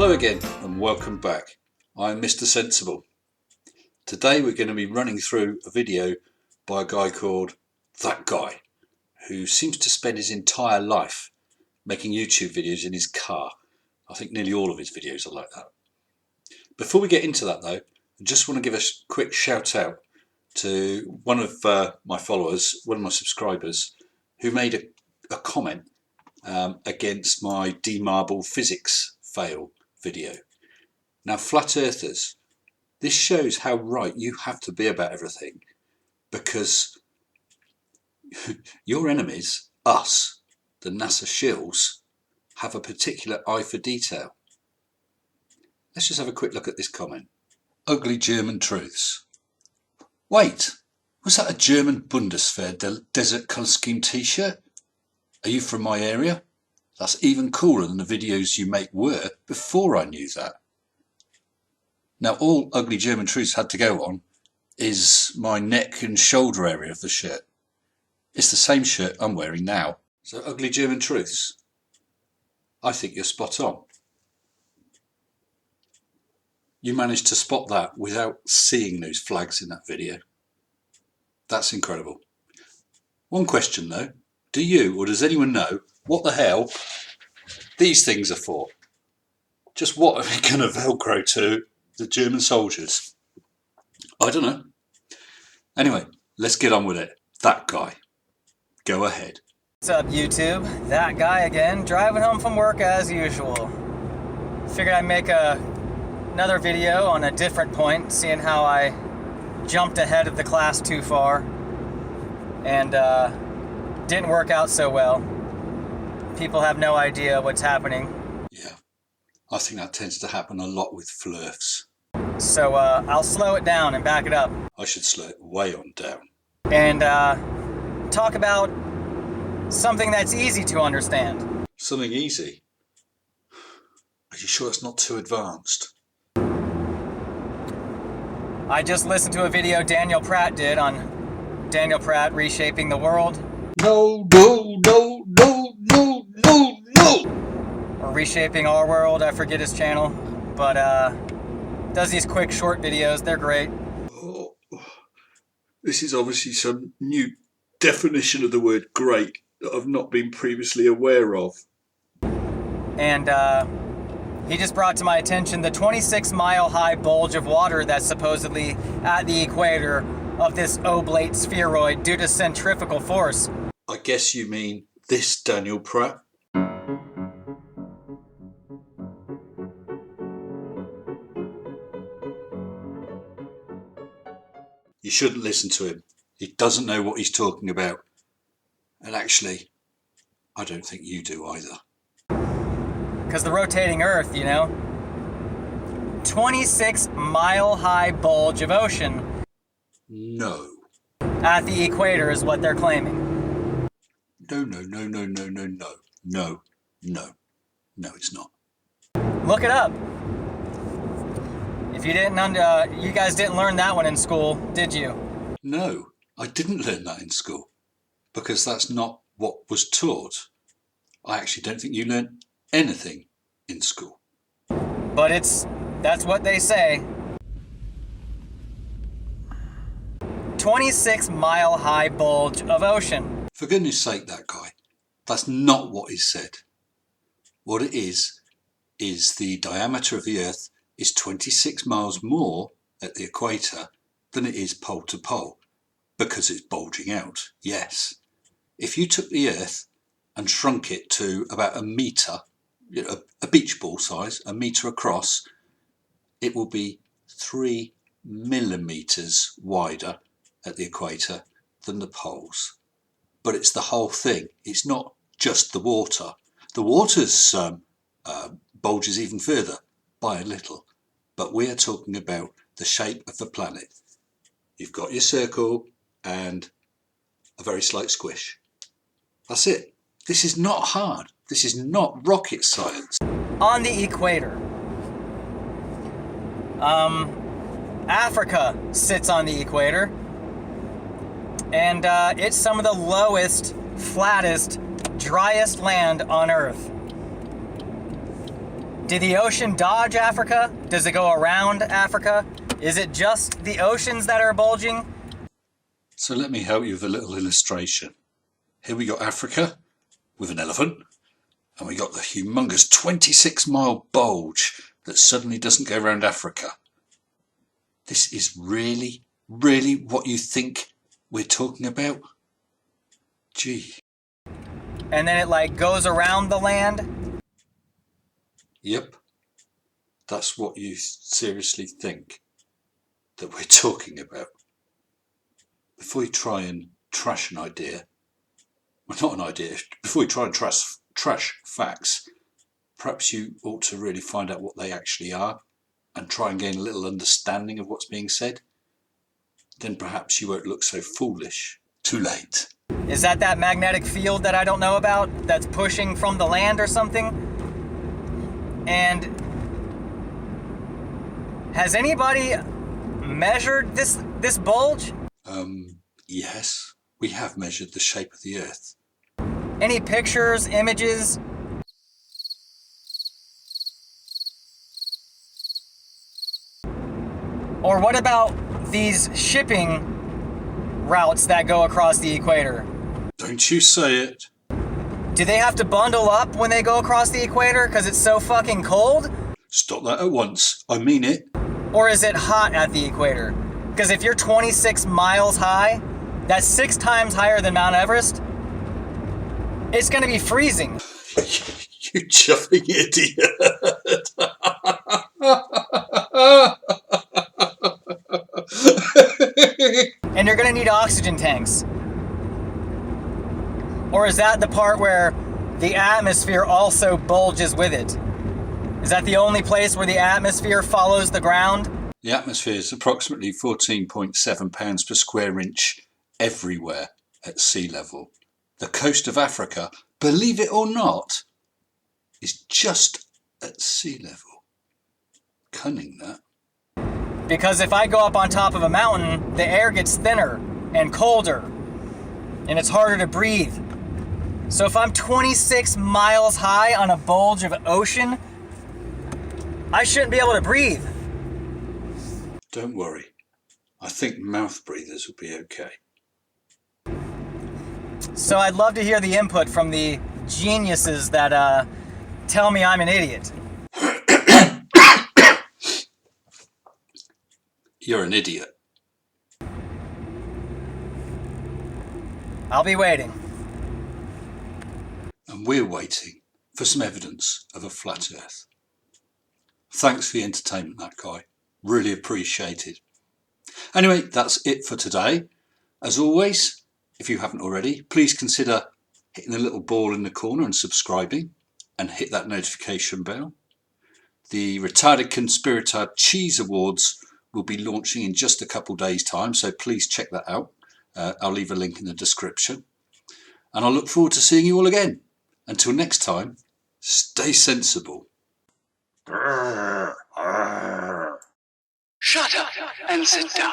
Hello again and welcome back. I'm Mr. Sensible. Today we're going to be running through a video by a guy called thatguy, who seems to spend his entire life making YouTube videos in his car. I think nearly all of his videos are like that. Before we get into that though, I just want to give a quick shout out to one of my followers, one of my subscribers, who made a comment against my demarble physics fail video. Now, flat earthers, this shows how right you have to be about everything, because your enemies, us, the NASA shills, have a particular eye for detail. Let's just have a quick look at this comment. Ugly German truths. Wait, was that a German Bundeswehr Desert Colour Scheme t-shirt? Are you from my area? That's even cooler than the videos you make were before I knew that. Now, all Ugly German Truths had to go on is my neck and shoulder area of the shirt. It's the same shirt I'm wearing now. So, Ugly German Truths, I think you're spot on. You managed to spot that without seeing those flags in that video. That's incredible. One question though, do you or does anyone know what the hell these things are for? Just what are they going to Velcro to the German soldiers? I don't know. Anyway, let's get on with it. That guy. Go ahead. What's up, YouTube? That guy again, driving home from work as usual. Figured I'd make another video on a different point, seeing how I jumped ahead of the class too far and didn't work out so well. People have no idea what's happening. Yeah, I think that tends to happen a lot with Flerfs. So I'll slow it down and back it up. I should slow it way on down. And talk about something that's easy to understand. Something easy? Are you sure it's not too advanced? I just listened to a video Daniel Pratt did on Daniel Pratt reshaping the world. No. Or reshaping our world, I forget his channel. But does these quick short videos, they're great. Oh, this is obviously some new definition of the word great that I've not been previously aware of. And he just brought to my attention the 26-mile-high bulge of water that's supposedly at the equator of this oblate spheroid due to centrifugal force. I guess you mean this Daniel Pratt? You shouldn't listen to him. He doesn't know what he's talking about. And actually, I don't think you do either. Because the rotating Earth, you know, 26-mile-high bulge of ocean. No. At the equator is what they're claiming. No, it's not. Look it up. If you didn't, you guys didn't learn that one in school, did you? No, I didn't learn that in school, because that's not what was taught. I actually don't think you learned anything in school. But that's what they say. 26-mile-high bulge of ocean. For goodness sake, that guy. That's not what is said. What it is the diameter of the Earth is 26 miles more at the equator than it is pole to pole, because it's bulging out, yes. If you took the Earth and shrunk it to about a metre, you know, a beach ball size, a metre across, it will be 3 millimetres wider at the equator than the poles. But it's the whole thing. It's not just the water. The water's bulges even further by a little. But we are talking about the shape of the planet. You've got your circle and a very slight squish. That's it. This is not hard. This is not rocket science. On the equator, Africa sits on the equator, and it's some of the lowest, flattest, driest land on Earth. Did the ocean dodge Africa? Does it go around Africa? Is it just the oceans that are bulging? So let me help you with a little illustration. Here we got Africa with an elephant, and we got the humongous 26-mile bulge that suddenly doesn't go around Africa. This is really what you think we're talking about? Gee. And then it like goes around the land? Yep. That's what you seriously think that we're talking about. Before you try and trash an idea, well, not an idea, before you try and trash facts, perhaps you ought to really find out what they actually are and try and gain a little understanding of what's being said. Then perhaps you won't look so foolish. Too late. Is that magnetic field that I don't know about that's pushing from the land or something? And has anybody measured this bulge? Yes, we have measured the shape of the Earth. Any pictures, images? Or what about these shipping routes that go across the equator? Don't you say it. Do they have to bundle up when they go across the equator because it's so fucking cold? Stop that at once. I mean it. Or is it hot at the equator? Because if you're 26 miles high, that's 6 times higher than Mount Everest, it's going to be freezing. You chuffing idiot. And you're going to need oxygen tanks. Or is that the part where the atmosphere also bulges with it? Is that the only place where the atmosphere follows the ground? The atmosphere is approximately 14.7 pounds per square inch everywhere at sea level. The coast of Africa, believe it or not, is just at sea level. Cunning, that. Because if I go up on top of a mountain, the air gets thinner and colder, and it's harder to breathe. So if I'm 26 miles high on a bulge of ocean, I shouldn't be able to breathe. Don't worry. I think mouth breathers will be okay. So I'd love to hear the input from the geniuses that tell me I'm an idiot. You're an idiot. I'll be waiting. And we're waiting for some evidence of a flat Earth. Thanks for the entertainment, that guy. Really appreciated. Anyway, that's it for today. As always, if you haven't already, please consider hitting the little ball in the corner and subscribing, and hit that notification bell. The Retarded Conspirator Cheese Awards will be launching in just a couple days' time, so please check that out. I'll leave a link in the description. And I look forward to seeing you all again. Until next time, stay sensible. Shut up and sit down.